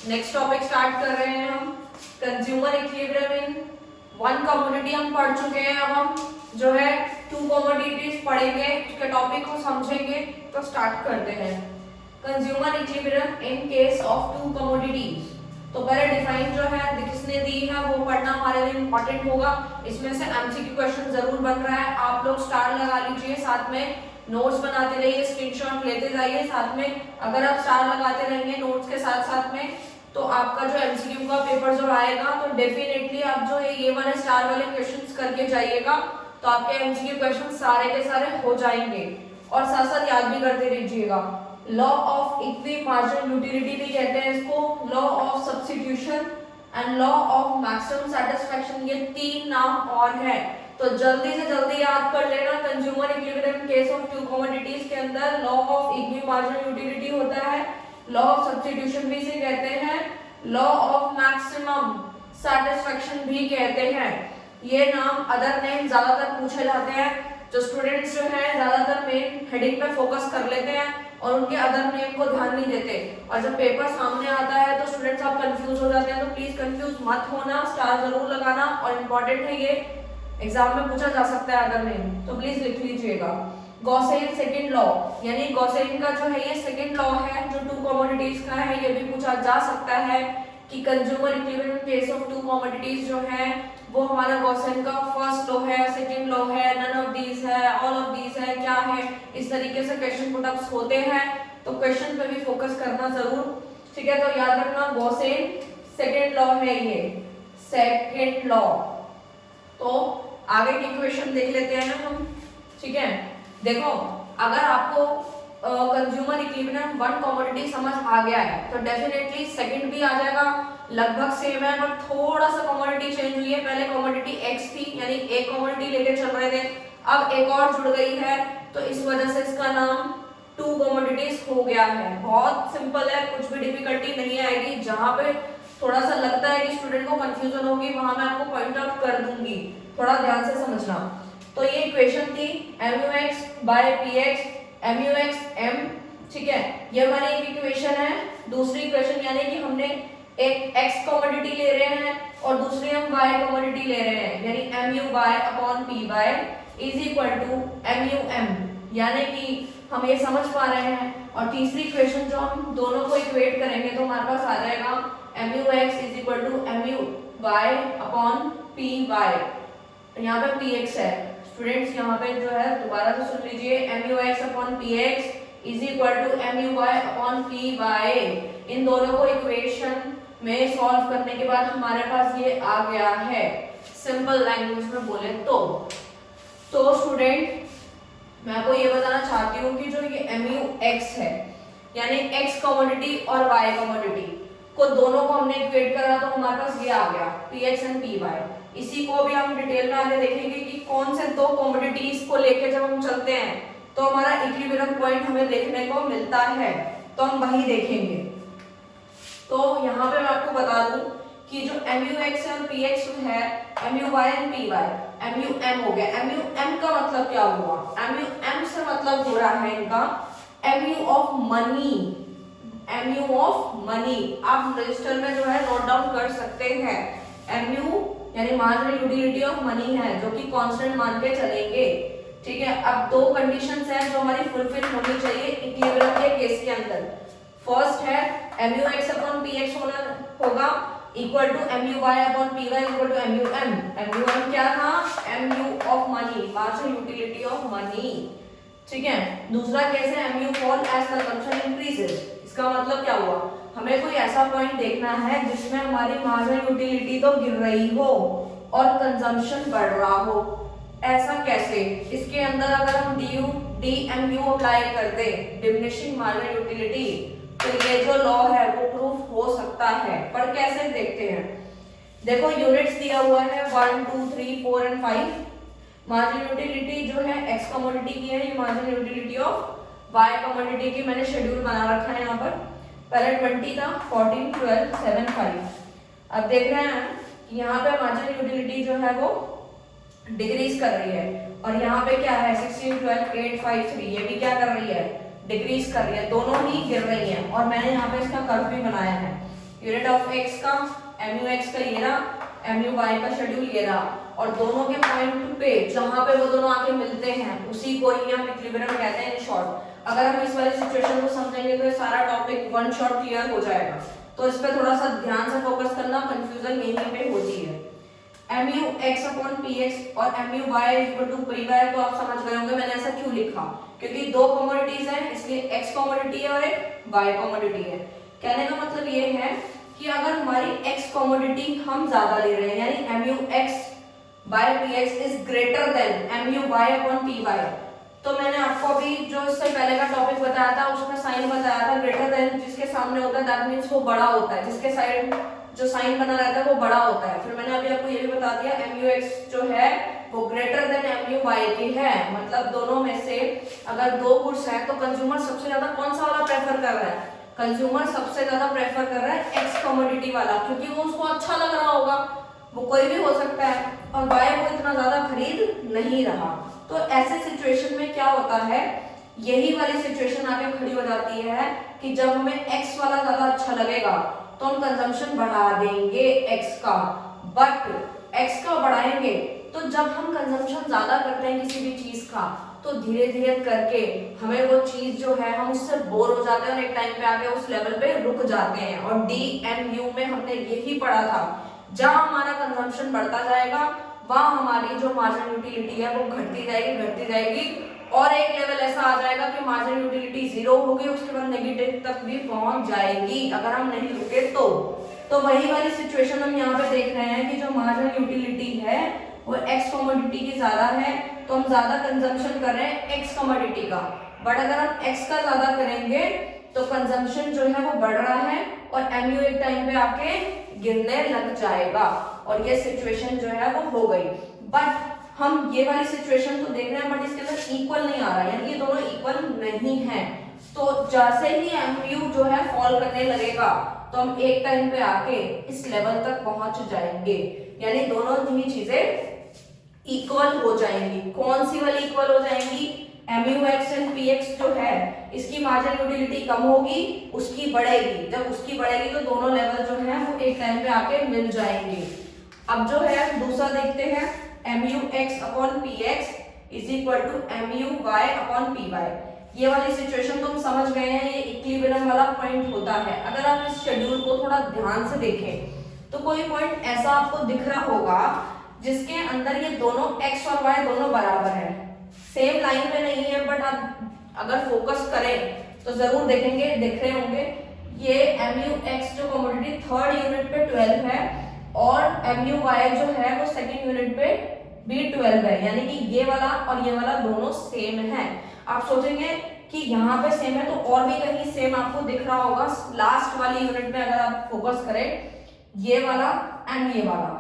Next topic start कर रहे हैं हम consumer equilibrium in one commodity हम पढ़ चुके हैं। अब हम जो है टू कमोडिटीज पढ़ेंगे, उसके टॉपिक को समझेंगे। तो स्टार्ट करते हैं। Consumer equilibrium in case of to commodities. तो पहले डिफाइन जो है किसने दी है वो पढ़ना हमारे लिए इंपॉर्टेंट होगा। इसमें से एमसीक्यू क्वेश्चन जरूर बन रहा है। आप लोग स्टार लगा लीजिए, साथ में नोट्स बनाते रहिए, स्क्रीनशॉट लेते जाइए साथ में। अगर आप स्टार लगाते रहेंगे नोट्स के साथ साथ में, तो आपका जो एमसीक्यू का पेपर जो आएगा तो डेफिनेटली आप जो ये वाले स्टार वाले क्वेश्चंस करके जाइएगा, तो आपके एमसीक्यू क्वेश्चन सारे के सारे हो जाएंगे। और साथ साथ याद भी करते रहिएगा। Law of equi marginal utility भी कहते हैं इसको, law of substitution and law of maximum satisfaction, ये तीन नाम और है। तो जल्दी से जल्दी याद कर लेना। Consumer equilibrium case of to commodities के अंदर law of equi marginal utility होता है, लॉ ऑफ सब्स्टिट्यूशन भी इसे कहते हैं, लॉ ऑफ मैक्सिमम सेटिस्फैक्शन भी कहते हैं। ये नाम अदर नेम ज्यादातर पूछे जाते हैं। जो स्टूडेंट्स जो हैं ज्यादातर मेन हेडिंग पे फोकस कर लेते हैं और उनके अदर नेम को ध्यान नहीं देते, और जब पेपर सामने आता है तो स्टूडेंट्स आप कंफ्यूज हो जाते हैं। तो प्लीज कंफ्यूज मत होना, स्टार जरूर लगाना, और इम्पोर्टेंट है ये, एग्जाम में पूछा जा सकता है अगर नेम, तो प्लीज लिख लीजिएगा। गॉसेन सेकंड लॉ, यानी गॉसेन का जो है ये सेकंड लॉ है जो टू कमोडिटीज का है। ये भी पूछा जा सकता है कि consumer equilibrium case of to commodities जो है वो हमारा गॉसेन का फर्स्ट लॉ है, सेकंड लॉ है, नन ऑफ दीज है, ऑल ऑफ दीज है, क्या है, इस तरीके से क्वेश्चन पुटअप्स होते हैं। तो क्वेश्चन पे भी फोकस करना जरूर, ठीक है। तो याद रखना गॉसेन सेकंड लॉ है ये, सेकंड लॉ। तो आगे की क्वेश्चन देख लेते हैं हम, ठीक है। देखो, अगर आपको कंज्यूमर इक्विलिब्रियम वन कमोडिटी समझ आ गया है तो डेफिनेटली सेकंड भी आ जाएगा, लगभग सेम है, बट थोड़ा सा कमोडिटी चेंज हुई है। पहले कमोडिटी एक्स थी, यानी एक कमोडिटी लेके चल रहे थे, अब एक और जुड़ गई है, तो इस वजह से इसका नाम टू कमोडिटीज हो गया है। बहुत सिंपल है, कुछ भी डिफिकल्टी नहीं आएगी। जहां पे थोड़ा सा लगता है कि स्टूडेंट को कंफ्यूजन होगी वहां मैं आपको पॉइंट आउट कर दूंगी, थोड़ा ध्यान से समझना। तो ये इक्वेशन थी MUX by PX, MUX M, ठीक है। ये हमारी एक इक्वेशन है। दूसरी इक्वेशन यानी कि हमने एक x कमोडिटी ले रहे हैं और दूसरी हम y कमोडिटी ले रहे हैं, यानी MUY/PY is equal to MUM, यानी कि हम ये समझ पा रहे हैं। और तीसरी इक्वेशन जो हम दोनों को इक्वेट करेंगे तो हमारे पास आ जाएगा MUX is equal to MUY/PY। यहाँ पे PX है स्टूडेंट्स, यहाँ पे जो है दोबारा से सुन लीजिए, MUX/PX is equal to MUY/PY। इन दोनों को इक्वेशन में सॉल्व करने के बाद हमारे पास ये आ गया है। सिंपल लैंग्वेज में बोले तो स्टूडेंट मैं आपको ये बताना चाहती हूँ कि जो ये MUX है, यानी x कमोडिटी और y कमोडिटी को दोनों को हमने इक्वेट करा तो हमारे पास ये आ गया PX एंड PY। इसी को भी हम डिटेल में आगे देखेंगे कि कौन से दो कमोडिटीज को लेके जब हम चलते हैं तो हमारा इक्विलिब्रियम पॉइंट हमें देखने को मिलता है, तो हम वही देखेंगे। तो यहाँ पे मैं आपको बता दूं कि जो MUX और PX है, MUY एंड PY, MUM हो गया। MUM का मतलब क्या हुआ? MUM से मतलब हो रहा है इनका MU of money, MU of money. आप रजिस्टर में जो है नोट डाउन कर सकते हैं। MU यानी मार्जिनल यूटिलिटी ऑफ मनी है, जो कि कांस्टेंट मान के चलेंगे, ठीक है। अब दो कंडीशंस हैं जो हमारी फुलफिल होनी चाहिए इक्विलिब्रियम के केस के अंदर। फर्स्ट है MUX/PX होगा equal to MUY/PY equal to MUM। MUM क्या था? MU of money, marginal utility of money, ठीक है। दूसरा केस है MU fall as consumption increases. इसका मतलब क्या हुआ? हमें कोई ऐसा पॉइंट देखना है जिसमें हमारी मार्जिनल यूटिलिटी तो गिर रही हो और कंजम्पशन बढ़ रहा हो। ऐसा कैसे? इसके अंदर अगर हम DMU अप्लाई कर दे, डिमिनिशिंग मार्जिनल यूटिलिटी, तो ये जो लॉ है वो प्रूफ हो सकता है। पर कैसे देखते हैं? देखो यूनिट्स दिया हुआ है 1 2 3 4 एंड 5। मार्जिनल यूटिलिटी जो है x कमोडिटी की है, ये marginal utility of y commodity की मैंने शेड्यूल बना रखा है। यहाँ पर पहले 20 था, 14 12 7 5। अब देख रहे हैं कि यहाँ पे मार्जिनल यूटिलिटी जो है वो डिक्रीज कर रही है, और यहाँ पे क्या है 16 12 8 5 3, ये भी क्या कर रही है? डिक्रीज कर रही है। दोनों ही गिर रही हैं, और मैंने यहाँ पे इसका कर्व भी बनाया है। यूनिट ऑफ एक्स का, एम यू एक्स का ये रहा, एम यू वाई का शेड्यूल ये रहा, और दोनों के पॉइंट पे जहां पे वो दोनों आके मिलते हैं उसी को ही हम इक्विलिब्रियम कहते हैं इन शॉर्ट। अगर हम इस वाली सिचुएशन को समझेंगे तो ये सारा टॉपिक वन शॉट क्लियर हो जाएगा, तो इस पे थोड़ा सा ध्यान से फोकस करना, कंफ्यूजन यहीं पे होती है। M U X upon P X और M U Y equal to P Y, तो आप समझ गए होंगे मैंने ऐसा क्यों लिखा, क्योंकि दो कमोडिटीज हैं, इसलिए एक्स कमोडिटी है और एक वाई कमोडिटी है। कहने का मतलब ये है कि अगर हमारी एक्स कमोडिटी हम ज्यादा ले रहे हैं, यानी M U X by P X is greater than M U Y upon P Y, तो मैंने आपको अभी जो इससे पहले का टॉपिक बताया था उसमें साइन बताया था, ग्रेटर देन जिसके सामने होता है दैट मींस वो बड़ा होता है, जिसके साइड जो साइन बना रहता है वो बड़ा होता है। फिर मैंने अभी आपको ये भी बता दिया एम यू एक्स जो है वो greater than M U Y की है, मतलब दोनों में से अगर दो गुड्स हैं तो कंज्यूमर सबसे ज्यादा कौन सा वाला प्रेफर कर रहा है, कंज्यूमर सबसे ज्यादा प्रेफर कर रहा है एक्स कमोडिटी वाला, क्योंकि वो उसको अच्छा लग रहा होगा, वो कोई भी हो सकता है, और वाई वो इतना ज्यादा खरीद नहीं रहा। तो ऐसे सिचुएशन में क्या होता है, यही वाली सिचुएशन आके खड़ी हो जाती है कि जब हमें एक्स वाला ज्यादा अच्छा लगेगा तो हम कंजम्पशन बढ़ा देंगे एक्स का, बट एक्स का बढ़ाएंगे तो जब हम कंजम्पशन ज्यादा करते हैं किसी भी चीज का तो धीरे धीरे करके हमें वो चीज जो है हम उससे बोर हो जाते हैं और एक टाइम पे आके उस लेवल पे रुक जाते हैं। और DMU में हमने यही पढ़ा था, जहां हमारा कंजम्पशन बढ़ता जाएगा वहां हमारी जो मार्जिनल यूटिलिटी है वो घटती जाएगी और एक लेवल ऐसा आ जाएगा कि मार्जिनल यूटिलिटी 0 होगी, उसके बाद नेगेटिव तक भी पहुंच जाएगी अगर हम नहीं रुके तो वही वाली सिचुएशन हम यहाँ पे देख रहे हैं कि जो मार्जिनल यूटिलिटी है वो एक्स कमोडिटी की ज्यादा है, तो हम ज्यादा कंजम्पशन कर रहे हैं एक्स कमोडिटी का, बट अगर हम एक्स का ज्यादा करेंगे तो कंजम्पशन जो है वो बढ़ रहा है और एमयू एक टाइम पे आके गिरने लग जाएगा, और ये सिचुएशन जो है वो हो गई। बट हम ये वाली सिचुएशन तो देख रहे हैं बट इसके अंदर इक्वल नहीं आ रहा, यानी ये दोनों इक्वल नहीं है, तो जैसे ही एमयू जो है फॉल करने लगेगा तो हम एक टाइम पे आके इस लेवल तक पहुंच जाएंगे, यानी दोनों ही चीजें इक्वल हो जाएंगी। कौन सी वाली इक्वल हो जाएंगी, MU x and P x जो है इसकी मार्जिनल यूटिलिटी कम होगी, उसकी बढ़ेगी, जब उसकी बढ़ेगी तो दोनों लेवल जो है वो एक टाइम पे आके मिल जाएंगे। अब जो है दूसरा देखते हैं, MU X upon P X is equal to MU Y upon P Y. ये वाली सिचुएशन तो हम समझ गए हैं, ये इक्विलिब्रियम वाला पॉइंट होता है। अगर आप इस शेड्यूल को थोड़ा ध्यान से देखें तो कोई पॉइंट ऐसा आपको दिख रहा होगा जिसके अंदर ये दोनों x और y दोनों बराबर है, सेम लाइन पे नहीं है, बट आप अगर फोकस करें तो जरूर देखेंगे, देख रहे होंगे ये MU(x) जो कमोडिटी थर्ड यूनिट पे 12 है और MU(y) जो है वो सेकंड यूनिट पे भी 12 है, यानी कि ये वाला और ये वाला दोनों सेम है। आप सोचेंगे कि यहाँ पे सेम है तो और भी कहीं सेम आपको दिख रहा होगा, लास्ट वाली यूनिट में अगर आप फोकस करें ये वाला एंड ये वाला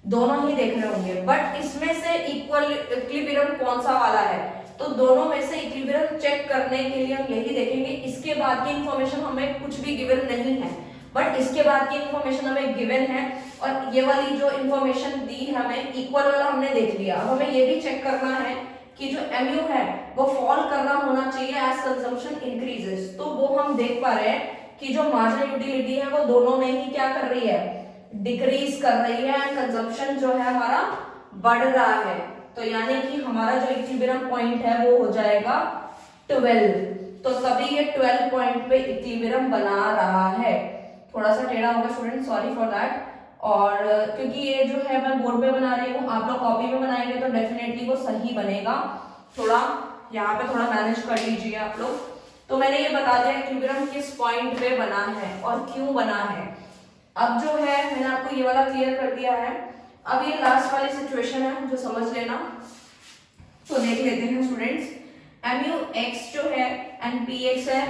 दोनों ही देख रहे होंगे, बट इसमें से इक्विलिब्रियम कौन सा वाला है, तो दोनों में से इक्विलिब्रियम चेक करने के लिए हम यही देखेंगे। इसके बाद की इंफॉर्मेशन हमें कुछ भी गिवन नहीं है, बट इसके बाद की इंफॉर्मेशन हमें गिवन है और ये वाली जो इंफॉर्मेशन दी हमें इक्वल वाला हमने देख लिया। अब हमें ये भी चेक करना है कि जो एमयू है वो फॉल कर रहा होना चाहिए एज कंजम्पशन इंक्रीजेस, तो वो हम देख पा रहे हैं कि जो मार्जिनल यूटिलिटी है वो दोनों में ही क्या कर रही है, डिक्रीज कर रही है एंड कंजम्पशन जो है हमारा बढ़ रहा है, तो यानी कि हमारा जो इक्विलिब्रियम पॉइंट है वो हो जाएगा 12, तो तभी ये 12 पॉइंट पे इक्विलिब्रियम बना रहा है। थोड़ा सा टेढ़ा होगा स्टूडेंट, सॉरी फॉर दैट, और क्योंकि ये जो है मैं बोर्ड पे बना रही हूँ, आप लोग कॉपी में बनाएंगे तो डेफिनेटली वो सही बनेगा, थोड़ा यहाँ पे थोड़ा मैनेज कर लीजिए आप लोग। तो मैंने ये बता दिया इक्विलिब्रियम किस पॉइंट पे बना है और क्यों बना है। अब जो है मैंने आपको ये वाला क्लियर कर दिया है, अब ये लास्ट वाली सिचुएशन है जो समझ लेना, तो देख लेते हैं स्टूडेंट्स। MU(x) जो है एंड PX है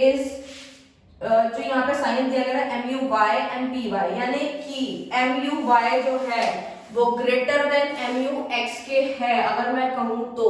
इज जो यहाँ पे साइन दिया गया है MU(y) एंड PY, यानी कि MU(y) जो है वो ग्रेटर देन MU(x) के है अगर मैं कहूँ तो,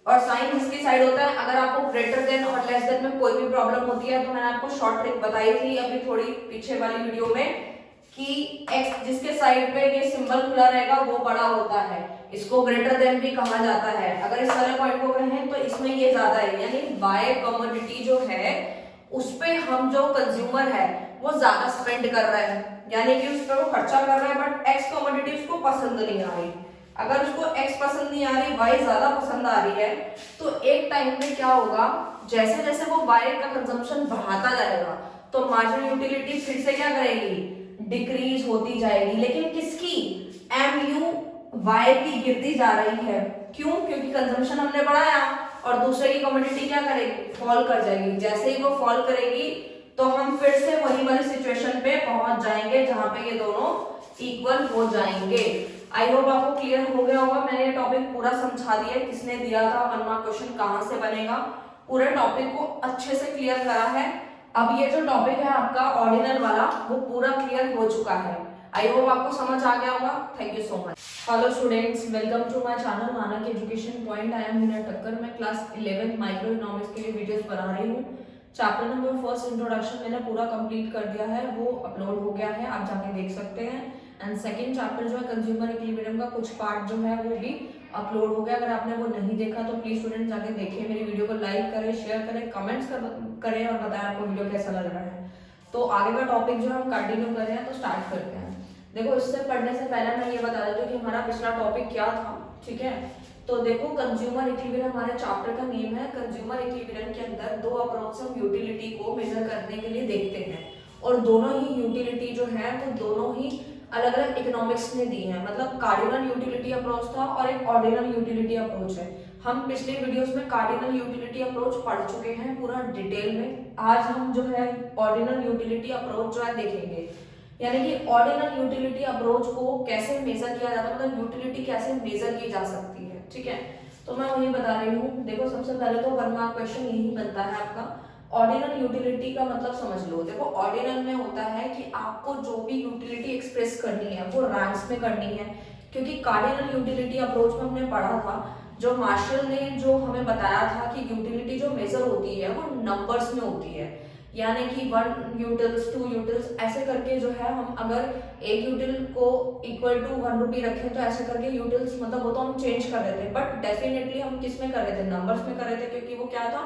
और साइन जिसकी साइड होता है, अगर आपको ग्रेटर देन और लेस देन में कोई भी प्रॉब्लम होती है तो मैंने आपको शॉर्ट ट्रिक बताई थी अभी थोड़ी पीछे वाली वीडियो में कि x जिसके साइड पे ये सिंबल खुला रहेगा वो बड़ा होता है, इसको ग्रेटर देन भी कहा जाता है। अगर इस वाले पॉइंट को कहें तो इसमें ये ज्यादा है, यानी y कमोडिटी जो है उस पे हम जो कंज्यूमर है वो ज्यादा स्पेंड कर रहा है, यानी कि उस पर वो खर्चा कर रहा है, बट एक्स कमोडिटी उसको पसंद नहीं आ रही। अगर उसको एक्स पसंद नहीं आ रही, वाई ज्यादा पसंद आ रही है, तो एक टाइम में क्या होगा, जैसे जैसे वो वाई का कंजम्पशन बढ़ाता जाएगा तो मार्जिनल यूटिलिटी फिर से क्या करेगी, डिक्रीज होती जाएगी। लेकिन किसकी, एमयू वाई की गिरती जा रही है। क्यों? क्योंकि कंजम्पशन हमने बढ़ाया और दूसरे की कमोडिटी क्या करेगी, फॉल कर जाएगी। जैसे ही वो फॉल करेगी तो हम फिर से वही वाली सिचुएशन पे पहुंच जाएंगे जहां पे ये दोनों इक्वल हो जाएंगे। आई होप आपको क्लियर हो गया होगा। मैंने ये टॉपिक पूरा समझा दिया, किसने दिया था, 1 मार्क क्वेश्चन कहां से बनेगा, पूरे टॉपिक को अच्छे से क्लियर करा है। अब ये जो टॉपिक है आपका ऑर्डिनल वाला, वो पूरा क्लियर हो चुका है। आई होप आपको समझ आ गया होगा। Thank you so much. Hello students, welcome to my channel Manak education point. I am Meena Takkar. मैं क्लास 11 माइक्रो इकोनॉमिक्स के लिए वीडियोस बना रही हूँ। चैप्टर नंबर फर्स्ट इंट्रोडक्शन मैंने पूरा कंप्लीट कर दिया है, वो अपलोड हो गया है, आप जाके देख सकते हैं। एंड सेकंड चैप्टर जो है कंज्यूमर इक्विलिब्रियम का कुछ पार्ट जो है वो भी अपलोड हो गया। अगर आपने वो नहीं देखा तो प्लीज स्टूडेंट जाके देखें, मेरी वीडियो को लाइक करें, शेयर करें, कमेंट्स करें और बताएं आपको वीडियो कैसा लग रहा है। तो आगे का टॉपिक जो हम कंटिन्यू कर रहे हैं, तो स्टार्ट करते हैं। देखो, इससे पढ़ने से पहले मैं ये बता देती हूँ कि हमारा पिछला टॉपिक क्या था, ठीक है। तो देखो, कंज्यूमर इक्विलिब्रियम हमारे चैप्टर का नेम है। कंज्यूमर इक्विलिब्रियम के अंदर दो अप्रोच से हम यूटिलिटी को मेजर करने के लिए देखते हैं, और दोनों ही यूटिलिटी जो है वो दोनों ही अलग अलग इकोनॉमिक्स ने दी है। मतलब कार्डिनल यूटिलिटी अप्रोच था और एक ऑर्डिनल यूटिलिटी अप्रोच है। हम पिछले वीडियोस में कार्डिनल यूटिलिटी अप्रोच पढ़ चुके हैं पूरा डिटेल में। आज हम जो है ऑर्डिनल यूटिलिटी अप्रोच जो है देखेंगे, यानी कि ऑर्डिनल यूटिलिटी अप्रोच को कैसे मेजर किया जाता है, मतलब यूटिलिटी कैसे मेजर की जा सकती है, ठीक है। तो मैं वही बता रही हूँ। देखो, सबसे पहले तो 1 मार्क क्वेश्चन यही बनता है आपका, ऑर्डिनल यूटिलिटी का मतलब समझ लो। देखो, ऑर्डिनल में होता है कि आपको जो भी यूटिलिटी एक्सप्रेस करनी है वो रैंक्स में करनी है, क्योंकि कार्डिनल यूटिलिटी अप्रोच में हमने पढ़ा था, जो मार्शल ने जो हमें बताया था कि यूटिलिटी जो मेजर होती है वो नंबर्स में होती है, यानी कि 1 यूटिल्स 2 यूटिल्स ऐसे करके जो है, हम अगर एक यूटिल को इक्वल टू 1 रुपी रखें तो ऐसे करके यूटिल्स, मतलब वो तो हम चेंज कर रहे थे, बट डेफिनेटली हम किस में कर रहे थे, नंबर्स में कर रहे थे, क्योंकि वो क्या था,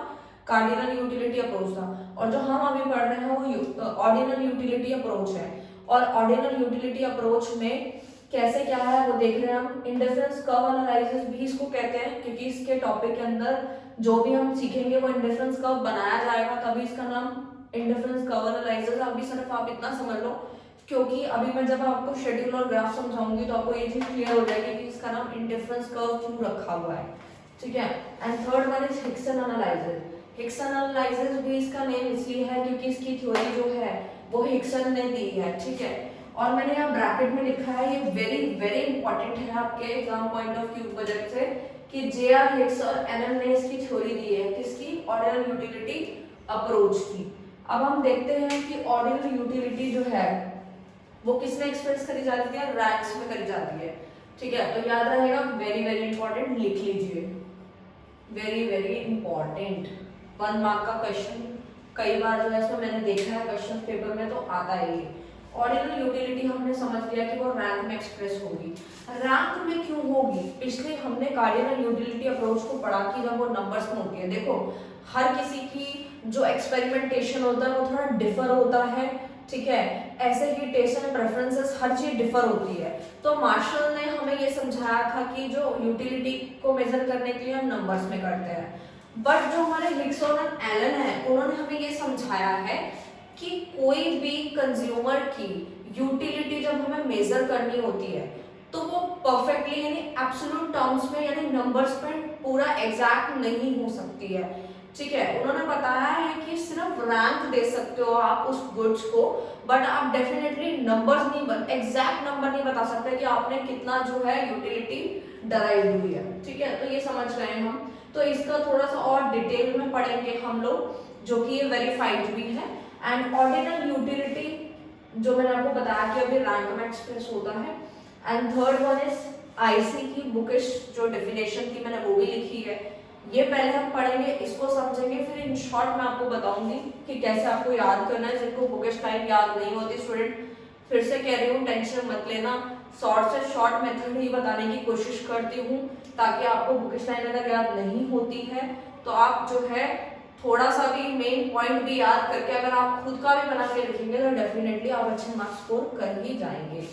कार्डिनल यूटिलिटी अप्रोच था। और जो हम अभी पढ़ रहे हैं वो ऑर्डिनल यूटिलिटी अप्रोच है। और ऑर्डिनल यूटिलिटी अप्रोच में कैसे क्या है वो देख रहे हैं हम। इंडिफरेंस कर्व एनालिसिस भी इसको कहते हैं, क्योंकि इसके टॉपिक के अंदर जो भी हम सीखेंगे वो इंडिफरेंस कर्व बनाया जाएगा, तभी इसका नाम इंडिफरेंस कर्व एनालिसिस। अभी सिर्फ आप इतना समझ लो, क्योंकि अभी मैं जब आपको शेड्यूल और ग्राफ समझाऊंगी तो आपको ये चीज क्लियर हो जाएगी कि इसका नाम इंडिफरेंस कर्व क्यों रखा हुआ है, ठीक है। And third one is Hickson analysis. Hickson analysis भी इसका नेम इसलिए है क्योंकि इसकी थ्योरी जो है वो हिक्सन ने दी है, ठीक है। और मैंने यहाँ ब्रैकेट में लिखा है, ये वेरी वेरी इंपॉर्टेंट है आपके एग्जाम पॉइंट ऑफ व्यू वजह से, कि जे.आर. हिक्स और एन.एम. ने इसकी थ्योरी दी है, किसकी, ऑर्डिनल यूटिलिटी अप्रोच की। अब हम देखते हैं कि ऑर्डिनल यूटिलिटी जो है वो किस में एक्सप्रेस करी जाती है, रैंक्स में करी जाती है, ठीक है। तो याद रहेगा, वेरी वेरी इंपॉर्टेंट, लिख लीजिए, वेरी वेरी इंपॉर्टेंट। 1 मार्क का क्वेश्चन कई बार जो है इसमें मैंने देखा है क्वेश्चन पेपर में, तो आता है ये। ऑर्डिनल यूटिलिटी हमने समझ लिया कि वो रैंक में एक्सप्रेस होगी। रैंक में क्यों होगी, इसलिए हमने कार्डिनल यूटिलिटी अप्रोच को पढ़ा कि जब वो नंबर्स में होती है। देखो, हर किसी की जो एक्सपेरिमेंटेशन होता है वो थोड़ा डिफर होता है, ठीक है। ऐसे ही टेस्ट एंड प्रेफरेंसेस हर चीज डिफर होती है। तो मार्शल ने हमें ये समझाया था कि जो यूटिलिटी को मेजर करने के लिए हम नंबर्स में करते हैं, बट जो हमारे हिक्स और एलन है उन्होंने हमें ये समझाया है कि कोई भी कंज्यूमर की यूटिलिटी जब हमें मेजर करनी होती है तो वो परफेक्टली यानी एब्सोल्यूट टर्म्स में यानी नंबर्स में पूरा एग्जैक्ट नहीं हो सकती है, ठीक है। उन्होंने बताया है कि सिर्फ रैंक दे सकते हो आप उस गुड्स को, बट आप डेफिनेटली नंबर्स नहीं, एग्जैक्ट नंबर नहीं बता सकते कि आपने कितना जो है यूटिलिटी डराइव हुई है, ठीक है। तो ये समझ रहे हैं हम। तो इसका थोड़ा सा और डिटेल में पढ़ेंगे हम लोग, जो कि ये वेरीफाइड भी है। एंड ऑर्डिनल यूटिलिटी जो मैंने आपको बताया कि अभी रैंक में एक्सप्रेस होता है। And third one is IC की बुकिश जो डेफिनेशन थी मैंने वो भी लिखी है, ये पहले हम पढ़ेंगे, इसको समझेंगे, फिर इन शॉर्ट मैं आपको बताऊंगी कि कैसे आपको याद करना है। जिनको बुकिश टाइप याद नहीं होती स्टूडेंट, फिर से कह रही हूँ टेंशन मत लेना, शॉर्ट से शॉर्ट मेथड ही बताने की कोशिश करती हूँ, ताकि आपको बुकिश लाइन अगर याद नहीं होती है तो आप जो है थोड़ा सा भी मेन पॉइंट भी याद करके अगर आप खुद का भी बना के लिखेंगे तो डेफिनेटली आप अच्छे मार्क्स स्कोर कर ही जाएंगे।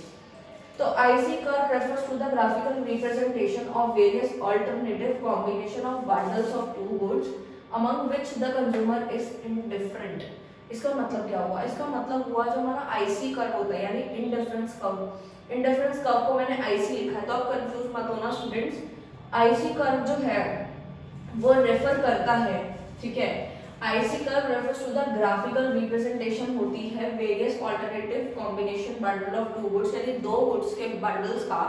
तो IC curve refers to the graphical representation of various alternative combination of bundles of two goods among which the consumer is indifferent। इसका मतलब क्या हुआ? इसका मतलब हुआ जो हमारा IC कर्व होता है यानी इंडिफरेंस कर्व। इंडिफरेंस कर्व को मैंने IC लिखा है तो आप कंफ्यूज मत होना स्टूडेंट्स। IC कर्व जो है वो रेफर करता है, ठीक है, IC curve refers to the graphical representation होती है various alternative combination bundle of two goods, यानी दो गुड्स के बंडल्स का,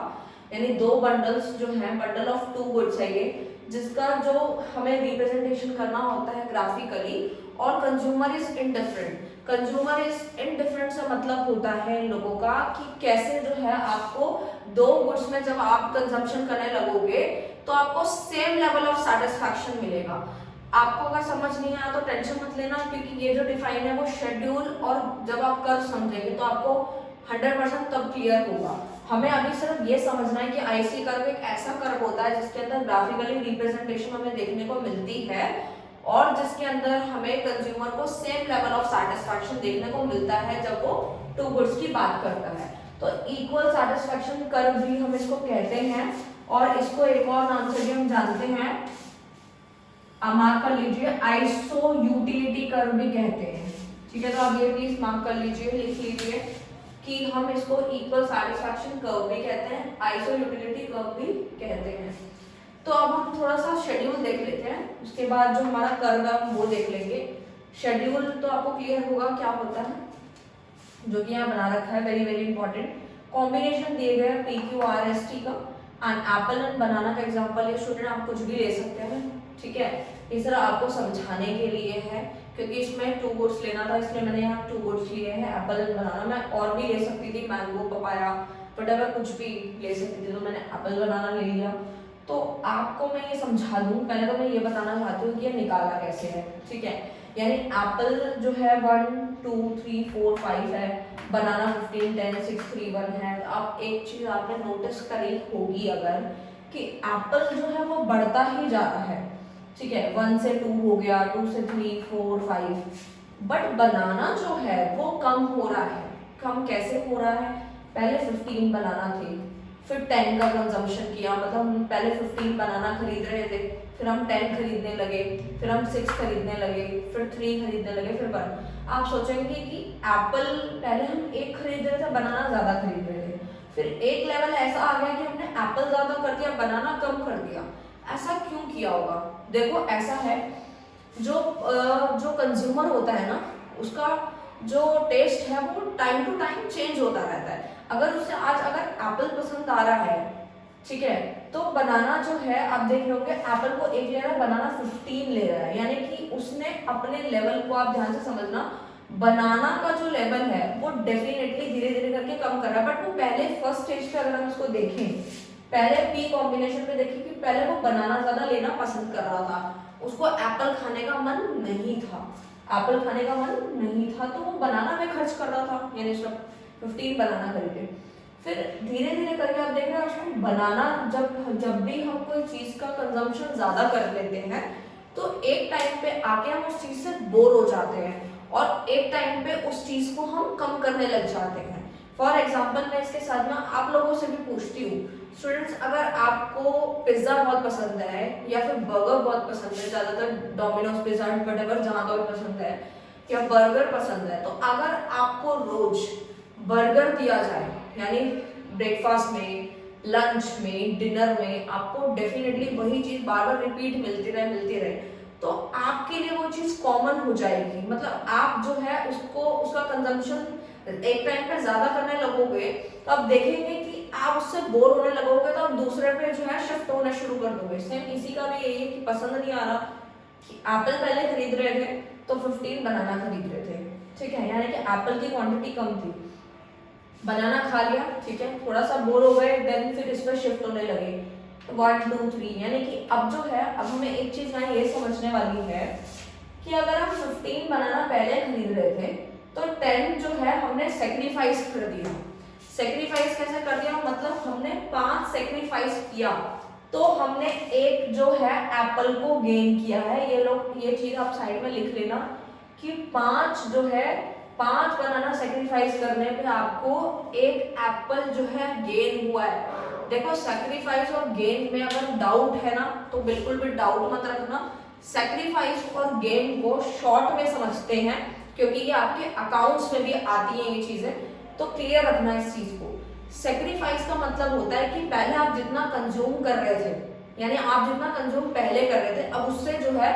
यानी दो बंडल्स जो हैं बंडल ऑफ टू गुड्स है ये, जिसका जो हमें रिप्रेजेंटेशन करना होता है ग्राफिकली। और consumer is indifferent. Consumer is indifferent से मतलब होता है इन लोगों का कि कैसे जो है आपको दो गुड्स में जब आप कंजम्पशन करने लगोगे तो आपको सेम लेवल ऑफ सेटिस्फैक्शन मिलेगा। आपको अगर समझ नहीं आया तो टेंशन मत लेना, क्योंकि ये जो डिफाइन है वो शेड्यूल और जब आप कर्व समझेंगे तो आपको 100% तब क्लियर होगा। हमें अभी सिर्फ ये समझना है कि IC कर्व एक ऐसा कर्व होता है जिसके अंदर ग्राफिकली रिप्रेजेंटेशन हमें देखने को मिलती है और जिसके अंदर हमें कंज्यूमर को सेम लेवल ऑफ सेटिस्फैक्शन देखने को मिलता है जब वो टू गुड्स की बात करता है। तो इक्वल सेटिस्फैक्शन कर्व भी हम इसको कहते हैं और इसको एक और नाम से भी हम जानते हैं, मार्क कर लीजिए, आइसो यूटिलिटी कर्व भी कहते हैं, ठीक है। तो आप ये प्लीज मार्क कर लीजिए, लिख लीजिए कि हम इसको इक्वल सेटिस्फैक्शन कर्व भी कहते हैं, आइसो यूटिलिटी कर्व भी कहते हैं। तो अब हम थोड़ा सा शेड्यूल देख लेते हैं, उसके बाद जो हमारा कर्व है वो देख लेंगे। शेड्यूल तो आपको क्लियर होगा क्या होता है, जो कि यहाँ बना रखा है, वेरी वेरी इंपॉर्टेंट। कॉम्बिनेशन दिए गए PQRST का एंड एप्पल एंड बनाना का एग्जांपल ये स्टूडेंट आप कुछ भी ले सकते हैं, ठीक है। इस तरह आपको समझाने के लिए है, क्योंकि इसमें टू गुड्स लेना था इसलिए मैंने यहाँ टू गुड्स लिए हैं, एप्पल एंड बनाना। मैं और भी ले सकती थी, मैंगो, पपाया, वटेवर कुछ भी ले सकती थी, तो मैंने एप्पल बनाना ले लिया। तो आपको मैं ये समझा दूं, पहले तो मैं ये बताना चाहती हूँ कि ये निकाला कैसे है, ठीक है। यानी एप्पल जो है 1 2 3 4 5 है, बनाना 15 10 6 3 1 है। अब एक चीज आपने नोटिस करी होगी अगर कि एप्पल जो है वो बढ़ता ही जा रहा है, ठीक है, 1 से 2 हो गया, 2 से 3 4 5, बट बनाना जो है वो कम हो रहा है। कम कैसे हो रहा है? पहले 15 बनाना थे, फिर 10 का कंजम्पशन किया, मतलब हम पहले 15 बनाना खरीद रहे थे, फिर हम 10 खरीदने लगे, फिर हम 6 खरीदने लगे, फिर 3 खरीदने लगे, फिर 1। आप सोचेंगे कि एप्पल पहले हम 1 खरीद रहे थे, बनाना ज्यादा खरीद रहे थे, फिर एक लेवल ऐसा आ गया कि हमने एप्पल ज्यादा कर दिया, बनाना कम कर दिया। ऐसा क्यों किया होगा? देखो ऐसा है, जो कंज्यूमर होता है ना, उसका जो टेस्ट है वो टाइम टू टाइम चेंज होता रहता है। अगर उसे आज अगर एप्पल पसंद आ रहा है, ठीक है, तो बनाना जो है आप देख लोगे एप्पल को 1 ले रहा है, बनाना 15 ले रहा है, यानी कि उसने अपने लेवल को, आप ध्यान से समझना, बनाना का जो लेवल है वो डेफिनेटली धीरे धीरे करके कम कर रहा है। बट वो पहले फर्स्ट स्टेज पे अगर हम उसको देखें, पहले पी कॉम्बिनेशन पे देखें कि पहले वो बनाना ज्यादा लेना पसंद कर रहा था, उसको एप्पल खाने का मन नहीं था, एप्पल खाने का मन नहीं था, तो वो बनाना में खर्च कर रहा था, यानी उसका 15 बनाना खरीदे। फिर धीरे धीरे करके आप देख रहे हैं बनाना, जब भी हम कोई चीज का कंजम्पशन ज्यादा कर लेते हैं तो एक टाइम पे आके हम उस चीज से बोर हो जाते हैं और एक टाइम पे उस चीज को हम कम करने लग जाते हैं। फॉर एग्जाम्पल मैं इसके साथ में आप लोगों से भी पूछती हूँ, स्टूडेंट्स, अगर आपको पिज्जा बहुत पसंद है या फिर बर्गर बहुत पसंद है, ज्यादातर डोमिनोज, पिज्जा हट, वटेवर जहाँ का भी पसंद है, या बर्गर पसंद है, तो अगर आपको रोज बर्गर दिया जाए, यानी ब्रेकफास्ट में, लंच में, डिनर में आपको डेफिनेटली वही चीज बार बार रिपीट मिलती रहे, तो आपके लिए वो चीज कॉमन हो जाएगी। मतलब आप जो है उसका कंजम्पशन एक टाइम पे ज्यादा करने लगोगे तो आप देखेंगे कि आप उससे बोर होने लगोगे, तो आप दूसरे पे जो है शिफ्ट होना शुरू कर दोगे। सेम इसी का भी यही है कि पसंद नहीं आ रहा कि एप्पल पहले खरीद रहे थे तो 15 बनाना खरीद रहे थे, ठीक है, यानी कि एप्पल की क्वांटिटी कम थी, बनाना खा लिया, ठीक है, थोड़ा सा बोर हो गए, देन फिर इस पर शिफ्ट होने लगे 1 2 3, यानी कि अब जो है, अब हमें एक चीज यहाँ ये समझने वाली है कि अगर हम 15 बनाना पहले खरीद रहे थे तो 10 जो है हमने सेक्रीफाइस कर दिया। सेक्रीफाइस कैसे कर दिया? मतलब हमने 5 सेक्रीफाइस किया तो हमने एक जो है एप्पल को गेन किया है। ये चीज आप साइड में लिख लेना कि 5 जो है 5 बनाना सेक्रीफाइस करने पे आपको एक एप्पल जो है गेन हुआ है। देखो सेक्रीफाइस और गेन में अगर डाउट है ना तो बिल्कुल भी डाउट मत रखना। सेक्रीफाइस और गेन को शॉर्ट में समझते हैं क्योंकि ये आपके अकाउंट्स में भी आती है ये चीजें, तो क्लियर रखना इस चीज को। सेक्रीफाइस का मतलब होता है कि पहले आप जितना कंज्यूम कर रहे थे, यानी आप जितना कंज्यूम पहले कर रहे थे, अब उससे जो है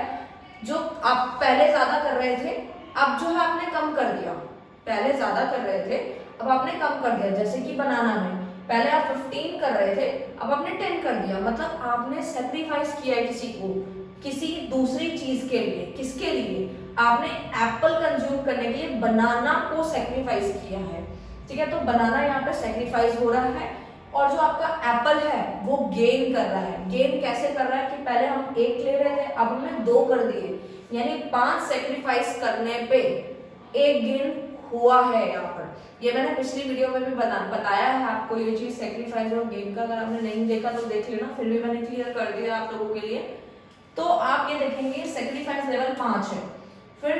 जो आप पहले ज्यादा कर रहे थे अब जो है आपने कम कर दिया। पहले ज्यादा कर रहे थे अब आपने कम कर दिया। जैसे कि बनाना में पहले आप 15 कर रहे थे अब आपने 10 कर दिया, मतलब आपने सेक्रीफाइस किया है किसी को किसी दूसरी चीज के लिए। किसके लिए? आपने एप्पल कंज्यूम करने के लिए बनाना को सेक्रीफाइस किया है। ठीक है, तो बनाना यहाँ पे सेक्रीफाइस हो रहा है और जो आपका एप्पल है वो गेन कर रहा है। गेन कैसे कर रहा है कि पहले हम 1 ले रहे थे अब हमने 2 कर दिए, यानी 5 सेक्रीफाइस करने पे 1 गेन हुआ है यहाँ पर। ये मैंने पिछली वीडियो में भी बताया है आपको ये चीज सेक्रीफाइस और गेन का। अगर आपने नहीं देखा तो देख लेना, फिर भी मैंने क्लियर कर दिया आप लोगों के लिए। तो आप ये देखेंगे सेक्रीफाइस लेवल 5 है, फिर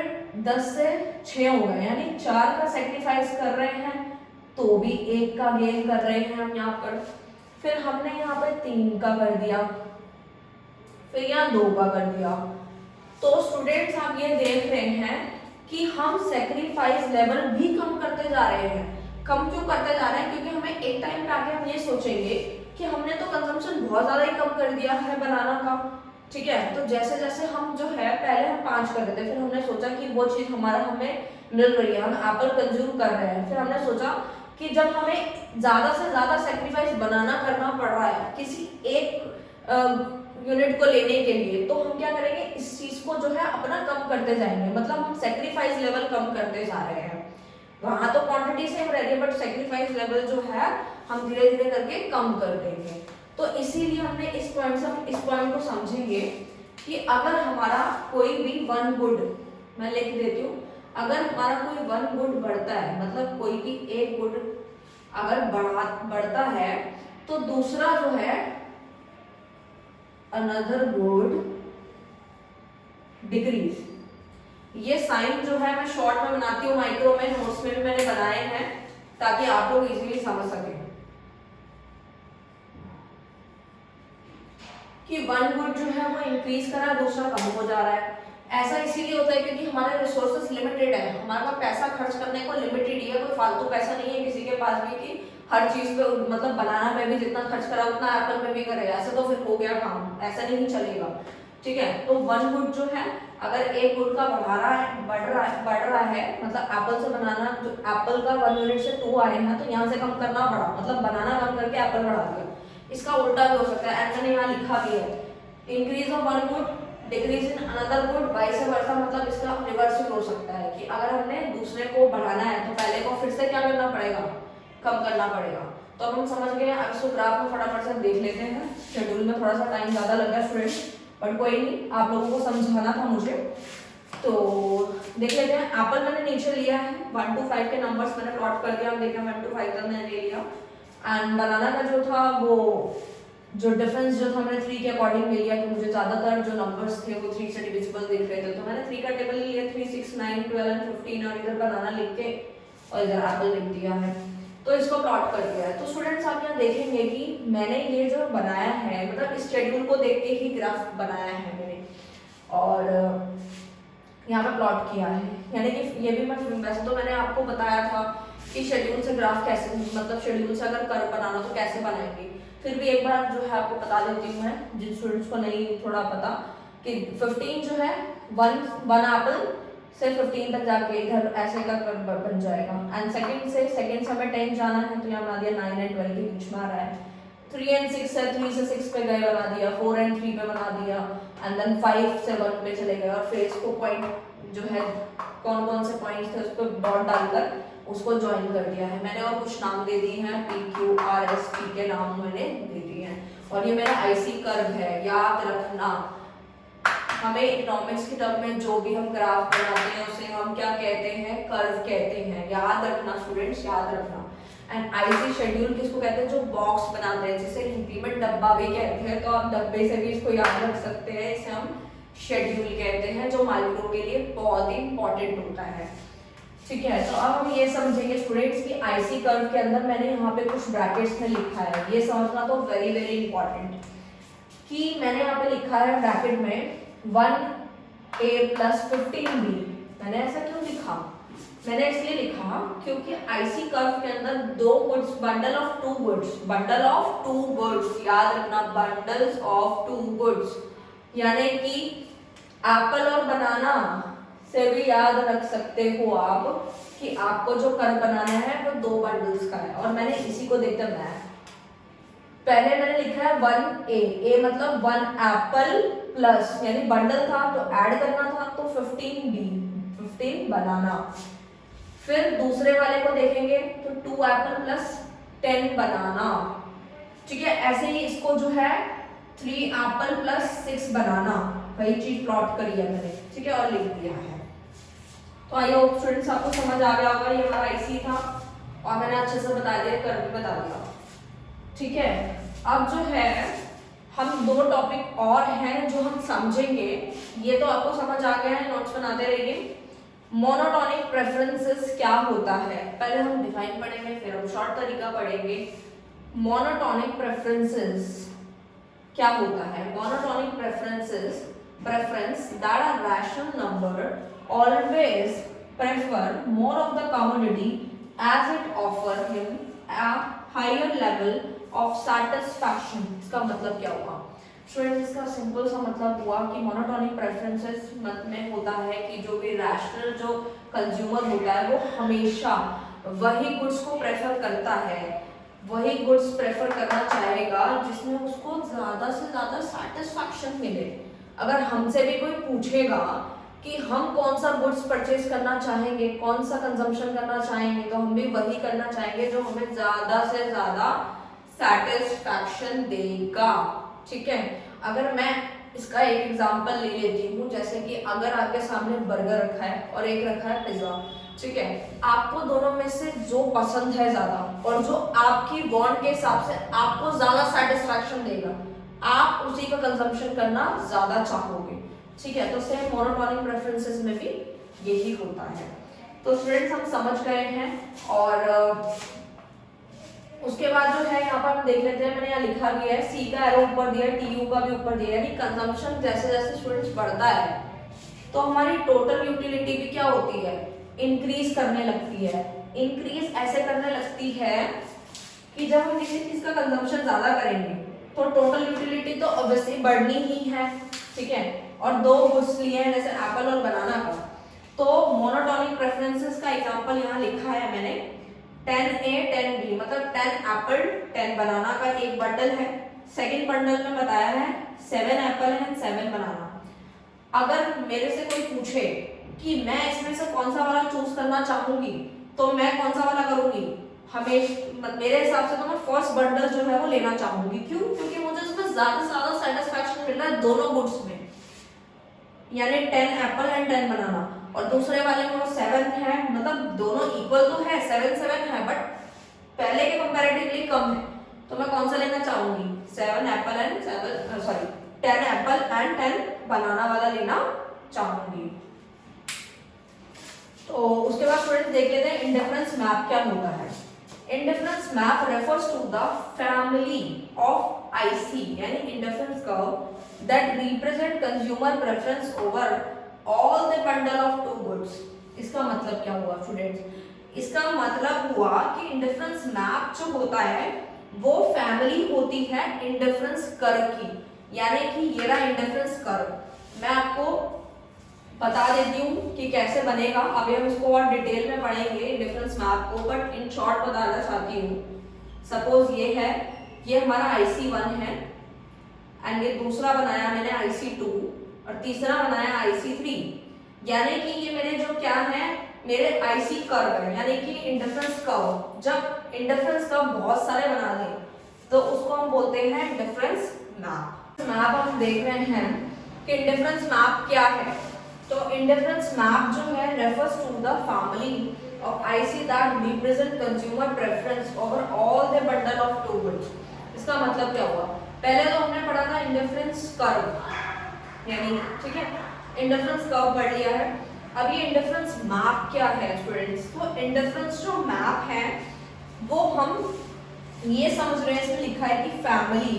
10 से 6 हो गए, यानी 4 का सेक्रीफाइस कर रहे हैं तो भी 1 का गेन कर रहे हैं हम यहाँ पर। फिर हमने यहाँ पर 3 का कर दिया, फिर यहाँ 2 का कर दिया। तो स्टूडेंट्स आप ये देख रहे हैं कि हम सेक्रीफाइस लेवल भी कम करते जा रहे हैं। कम क्यों करते जा रहे हैं? क्योंकि हमें एक टाइम पे आके हम ये सोचेंगे कि हमने तो कंजम्पशन बहुत ज्यादा ही कम कर दिया है बनाना का। ठीक है, तो जैसे जैसे हम जो है पहले हम 5 कर रहे थे, फिर हमने सोचा कि वो चीज हमें मिल रही है, हम एप्पल कंज्यूम कर रहे हैं। फिर हमने सोचा कि जब हमें ज्यादा से ज्यादा सेक्रीफाइस बनाना करना पड़ रहा है किसी एक यूनिट को लेने के लिए, तो हम क्या करेंगे, इस चीज को जो है अपना कम करते जाएंगे। मतलब हम सेक्रीफाइस लेवल कम करते जा रहे हैं। वहां तो क्वांटिटी सेम रह रही है बट सेक्रीफाइस लेवल जो है हम धीरे धीरे करके कम कर देंगे। तो इसीलिए हमने इस पॉइंट को समझेंगे कि अगर हमारा कोई भी 1 गुड, मैं लिख देती हूँ, अगर हमारा कोई 1 गुड बढ़ता है, मतलब कोई भी एक गुड अगर बढ़ता है तो दूसरा जो है अनदर गुड डिक्रीज। ये साइन जो है मैं शॉर्ट में बनाती हूँ, माइक्रो में नोट्स में भी मैंने बनाए हैं ताकि आप लोग इजीली समझ सकें कि 1 गुड जो है वो इंक्रीज कर रहा है, दूसरा कम हो जा रहा है। ऐसा इसीलिए होता है क्योंकि हमारे रिसोर्सेस लिमिटेड है, हमारे पास पैसा खर्च करने को लिमिटेड ही है, कोई फालतू पैसा नहीं है किसी के पास भी कि हर चीज पे, मतलब बनाना में भी जितना खर्च करा उतना एप्पल में भी करेगा, ऐसा तो फिर हो गया काम, ऐसा नहीं चलेगा। ठीक है, तो 1 गुड जो है अगर 1 गुड का बढ़ रहा है, मतलब एप्पल से बनाना, जो एप्पल का 1 यूनिट से 2 आए हैं तो यहाँ से कम करना पड़ा, मतलब बनाना कम करके एप्पल बढ़ा दिया। इसका उल्टा भी हो सकता है, एंड मैंने यहाँ लिखा भी है, increase of 1 good decrease in another good, vice versa, मतलब इसका रिवर्स भी हो सकता है कि अगर हमने दूसरे को बढ़ाना है तो पहले को फिर से क्या करना पड़ेगा, कम करना पड़ेगा। तो अब हम समझ गए। अब इसको ग्राफ में फटाफट से देख लेते हैं। शेड्यूल में थोड़ा सा टाइम ज़्यादा लगा स्टूडेंट, बट कोई नहीं, आप लोगों को समझाना था मुझे, तो देख लेते हैं। एप्पल मैंने नीचे लिया है, 1 to 5 के नंबर्स मैंने प्लॉट कर दिया, हम देखें 1 to 5 तक मैंने ले लिया। एंड बनाना का जो था वो जो डिफरेंस जो था मैंने 3 के अकॉर्डिंग ले लिया कि मुझे ज़्यादातर जो नंबर्स थे वो 3 से डिविजिबल दिख रहे थे, तो मैंने 3 का टेबल लिया, 3, 6, 9, 12 एंड 15, और इधर बनाना लिख के और इधर एप्पल लिख दिया है, तो इसको प्लॉट कर दिया है। तो स्टूडेंट्स आप यहाँ देखेंगे कि मैंने ये जो बनाया है, मतलब इस शेड्यूल को देख के ही ग्राफ बनाया है मैंने, और यहाँ पे प्लॉट किया है। यानी कि ये भी मैं वैसे तो मैंने आपको बताया था कि शेड्यूल से ग्राफ कैसे, मतलब शेड्यूल से अगर कर्व बनाना तो कैसे बनाएंगे, फिर भी एक बार जो है आपको बता देती हूँ मैं, जिन स्टूडेंट्स को नहीं थोड़ा पता, कि 15 जो है 1 एप्पल से 15 तक जाके इधर ऐसे का बन जाएगा। एंड सेकंड से हमें 10 जाना है, तो यहाँ बना दिया 9 एंड 12 के बीच में आ रहा है। 3 एंड 6 है, 3 से 6 पे गए बना दिया, 4 एंड 3 पे बना दिया, एंड देन 5 से 1 पे चले गए, और फिर इसको पॉइंट जो है कौन कौन से पॉइंट्स थे उस पर डॉट डालकर उसको ज्वाइन कर दिया है मैंने, और कुछ नाम दे दिए हैं, PQRST के नाम मैंने दे दिए हैं। और ये मेरा IC कर्व है, याद रखना। हमें इकोनॉमिक्स की टर्म में जो भी हम ग्राफ बनाते हैं उसे हम क्या कहते हैं, कर्व कहते हैं। याद रखना स्टूडेंट्स, याद रखना। एंड आईसी शेड्यूल किसको कहते हैं, जो बॉक्स बनाते हैं, जिसे हिंदी में डब्बा भी कहते हैं, तो आप डब्बे से भी इसको याद रख सकते हैं। इसे हम शेड्यूल कहते हैं, जो माइक्रो के लिए बहुत ही इंपॉर्टेंट होता है। ठीक है, तो अब हम ये समझेंगे स्टूडेंट्स कि आईसी कर्व के अंदर मैंने यहाँ पे कुछ ब्रैकेट्स में लिखा है, ये समझना तो वेरी वेरी इंपॉर्टेंट, कि मैंने यहाँ पे लिखा है ब्रैकेट में 1a + 15b। मैंने ऐसा क्यों लिखा, मैंने इसलिए लिखा क्योंकि आईसी कर्व के अंदर दो goods, bundle of two goods, याद रखना, बंडल्स ऑफ टू गुड्स, यानी कि एप्पल और बनाना से भी याद रख सकते हो आप कि आपको जो कर्व बनाना है वो दो बंडल्स का है। और मैंने इसी को देखते मैथ, पहले मैंने लिखा है 1a, मतलब 1 एप्पल प्लस, यानी बंडल था तो ऐड करना था, तो 15b, 15 बनाना। फिर दूसरे वाले को देखेंगे तो 2 एप्पल प्लस 10 बनाना। ठीक है, ऐसे ही इसको जो है 3 एप्पल प्लस 6 बनाना, वही चीज प्लॉट करी है मैंने। ठीक है, और लिख दिया है। तो आई होप स्टूडेंट्स आपको समझ आ गया होगा, ये हमारा आईसी था और मैंने अच्छे से बता दिया, कर्व भी बता दिया। ठीक है, अब जो है हम दो टॉपिक और हैं जो हम समझेंगे, ये तो आपको समझ आ गया है, नोट्स बनाते रहिए। मोनोटोनिक प्रेफरेंसेस क्या होता है, पहले हम डिफाइन पढ़ेंगे, फिर हम शॉर्ट तरीका पढ़ेंगे। मोनोटोनिक प्रेफरेंसेस क्या होता है? Monotonic preferences, preference that a rational number always prefer more of the commodity as it offer him a higher level of satisfaction। इसका मतलब क्या हुआ स्टूडेंट्स? इसका सिंपल सा मतलब हुआ कि मोनोटोनिक प्रेफरेंसेस में होता है कि जो भी रैशनल जो कंज्यूमर होता है वो हमेशा वही गुड्स को प्रेफर करता है, वही गुड्स प्रेफर करना चाहेगा जिसमें उसको ज्यादा से ज्यादा सेटिस्फैक्शन मिले। अगर हमसे भी कोई पूछेगा कि हम कौन सा गुड्स परचेज करना चाहेंगे, कौन सा कंजम्पशन करना चाहेंगे, तो हम भी वही करना चाहेंगे जो हमें ज्यादा से ज्यादा सेटिस्फैक्शन देगा। ठीक है, अगर मैं इसका एक एग्जांपल ले लेती हूँ, जैसे कि अगर आपके सामने बर्गर रखा है और एक रखा है पिज्जा, ठीक है, आपको दोनों में से जो पसंद है ज्यादा और जो आपकी वांट के हिसाब से आपको ज्यादा सेटिस्फैक्शन देगा, आप उसी का कंजम्पशन करना ज्यादा चाहोगे। ठीक है, तो सेम मोनोटोनिक प्रेफरेंसेस में भी यही होता है। तो स्टूडेंट्स हम समझ गए हैं, और उसके बाद जो है यहाँ पर हम देख लेते हैं, मैंने यहाँ लिखा भी है, सी का एरो ऊपर दिया है, टीयू का भी ऊपर दिया है, यानी कंजम्पशन जैसे जैसे स्टूडेंट्स बढ़ता है तो हमारी टोटल यूटिलिटी भी क्या होती है, इंक्रीज करने लगती है। इंक्रीज ऐसे करने लगती है कि जब हम किसी चीज का कंजम्पशन ज्यादा करेंगे तो टोटल यूटिलिटी तो ऑब्वियसली बढ़नी ही है। ठीक है, और दो गुड्स लिए हैं जैसे एप्पल और बनाना का, तो मोनोटोनिक प्रेफरेंसेस का एग्जांपल यहाँ लिखा है मैंने, 10A 10B, मतलब 10 एप्पल 10 बनाना का एक बंडल है। सेकंड बंडल में बताया है 7 एप्पल एंड 7 बनाना। अगर मेरे से कोई पूछे कि मैं इसमें से कौन सा वाला चूज करना चाहूंगी, तो मैं कौन सा वाला करूंगी, हमेशा मेरे हिसाब से तो मैं फर्स्ट बंडल जो है वो लेना चाहूंगी। क्यों? क्योंकि मुझे इसमें ज्यादा से ज्यादा सेटिस्फैक्शन मिल रहा है दोनों गुड्स में, यानी 10 एप्पल एंड 10 बनाना, और दूसरे वाले में वो 7 है, मतलब दोनों इक्वल तो है, 7 है, बट पहले के कंपैरेटिवली कम है, तो मैं कौन सा लेना चाहूंगी, 10 एप्पल एंड 10 बनाना वाला लेना चाहूंगी। तो उसके बाद स्टूडेंट्स देख लेते हैं इंडिफरेंस मैप क्या होता है। Indifference map refers to the family of IC, यानी indifference curve that represent consumer preference over all the bundle of two goods. इसका मतलब क्या हुआ स्टूडेंट्स? इसका मतलब हुआ कि इंडिफरेंस मैप जो होता है वो फैमिली होती है इंडिफरेंस कर्व की, यानी कि ये रहा इंडिफरेंस कर्व। मैं आपको बता देती हूँ कि कैसे बनेगा, अभी हम इसको और डिटेल में पढ़ेंगे इंडिफरेंस मैप को, बट इन शॉर्ट बताना चाहती हूँ। सपोज ये है, ये हमारा IC1 है, एंड ये दूसरा बनाया मैंने IC2 और तीसरा बनाया IC3, यानी कि ये मेरे जो क्या है, मेरे IC कर्व है, यानी कि इंडिफरेंस कर्व। जब इंडिफरेंस कर्व बहुत सारे बना दें तो उसको हम बोलते हैं इंडिफरेंस मैप। मैप हम देख रहे हैं कि इंडिफरेंस मैप क्या है। तो इंडिफरेंस मैप जो है refers to the family of IC that represent consumer preference over all the bundle of two goods। इसका मतलब क्या हुआ? पहले तो हमने पढ़ा था इंडिफरेंस कर्व, यानी ठीक है इंडिफरेंस कर्व पढ़ लिया है। अब ये इंडिफरेंस मैप क्या है स्टूडेंट्स? तो इंडिफरेंस जो मैप है वो हम ये समझ रहे हैं, इसमें लिखा है कि फैमिली,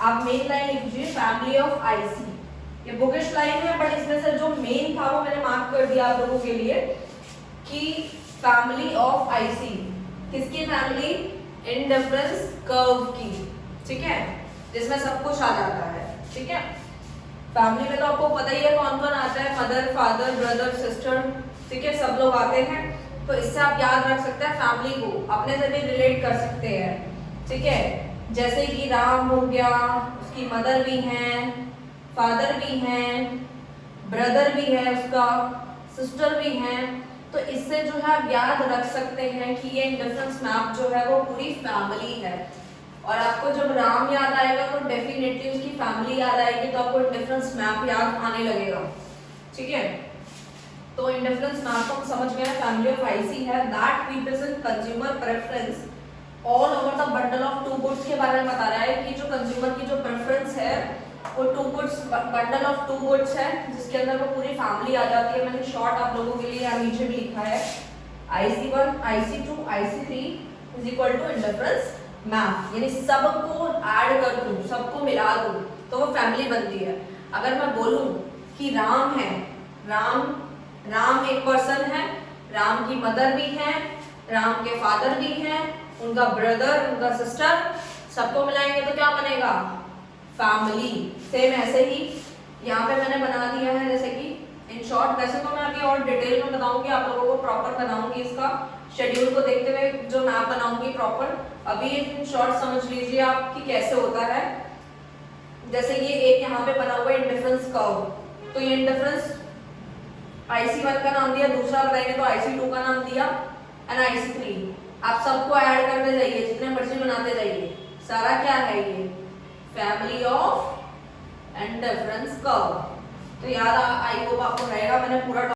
आप मेन लाइन लिख दीजिए फैमिली ऑफ आईसी। ये बुकिश लाइन है बट इसमें से जो मेन था वो मैंने मार्क कर दिया आप लोगों के लिए कि फैमिली ऑफ आईसी, किसकी फैमिली? इंडिफरेंस कर्व की, ठीक है, जिसमें सब कुछ आ जाता है, ठीक है। फैमिली में तो आपको पता ही है कौन कौन आता है, मदर, फादर, ब्रदर, सिस्टर, ठीक है, सब लोग आते हैं। तो इससे आप याद रख सकते हैं, फैमिली को अपने से भी रिलेट कर सकते हैं, ठीक है। जैसे कि राम हो गया, उसकी मदर भी हैं, फादर भी हैं, ब्रदर भी है, उसका सिस्टर भी हैं। तो इससे जो है आप याद रख सकते हैं कि ये इंडिफरेंस मैप जो है वो पूरी फैमिली है। और आपको जब राम याद आएगा तो डेफिनेटली उसकी फैमिली याद आएगी, तो आपको इंडिफरेंस मैप याद आने लगेगा, ठीक है। तो इंडिफरेंस मैप को हम समझ गए, फैमिली ऑफ आईसी है that represent consumer preference all over the bundle of two goods के बारे में बता रहा है कि जो कंज्यूमर की जो प्रेफरेंस है वो two goods, bundle of two goods है जिसके अंदर वो पूरी फैमिली आ जाती है। मैंने शॉर्ट आप लोगों के लिए यहाँ नीचे भी लिखा है, IC1, IC2, IC3 is equal to indifference map, यानी सबको ऐड कर दूं, सबको मिला दूं तो वो फैमिली बनती है। अगर मैं बोलूं कि राम है, राम एक पर्सन है, राम की मदर भी है, राम के फादर भी हैं, उनका ब्रदर, उनका सिस्टर, सबको मिलाएंगे तो क्या बनेगा? फैमिली। सेम ऐसे ही यहाँ पे मैंने बना दिया है, जैसे कि इन शॉर्ट, वैसे तो मैं अभी और डिटेल में बताऊंगी, आप लोगों को प्रॉपर बनाऊंगी, इसका शेड्यूल को देखते हुए जो मैप बनाऊंगी प्रॉपर। अभी इन शॉर्ट समझ लीजिए आप कि कैसे होता है। जैसे ये एक यहाँ पे बना हुआ है इंडिफरेंस कर्व, तो ये इंडिफरेंस IC1 का नाम दिया, दूसरा बताएंगे तो IC2 का नाम दिया एंड IC3। आप सबको ऐड करते जाइए, जितने मर्जी बनाते जाइए, सारा क्या है ये? Family of indifference curve. तो याद आई होप आपको रहेगा, मैंने पूरा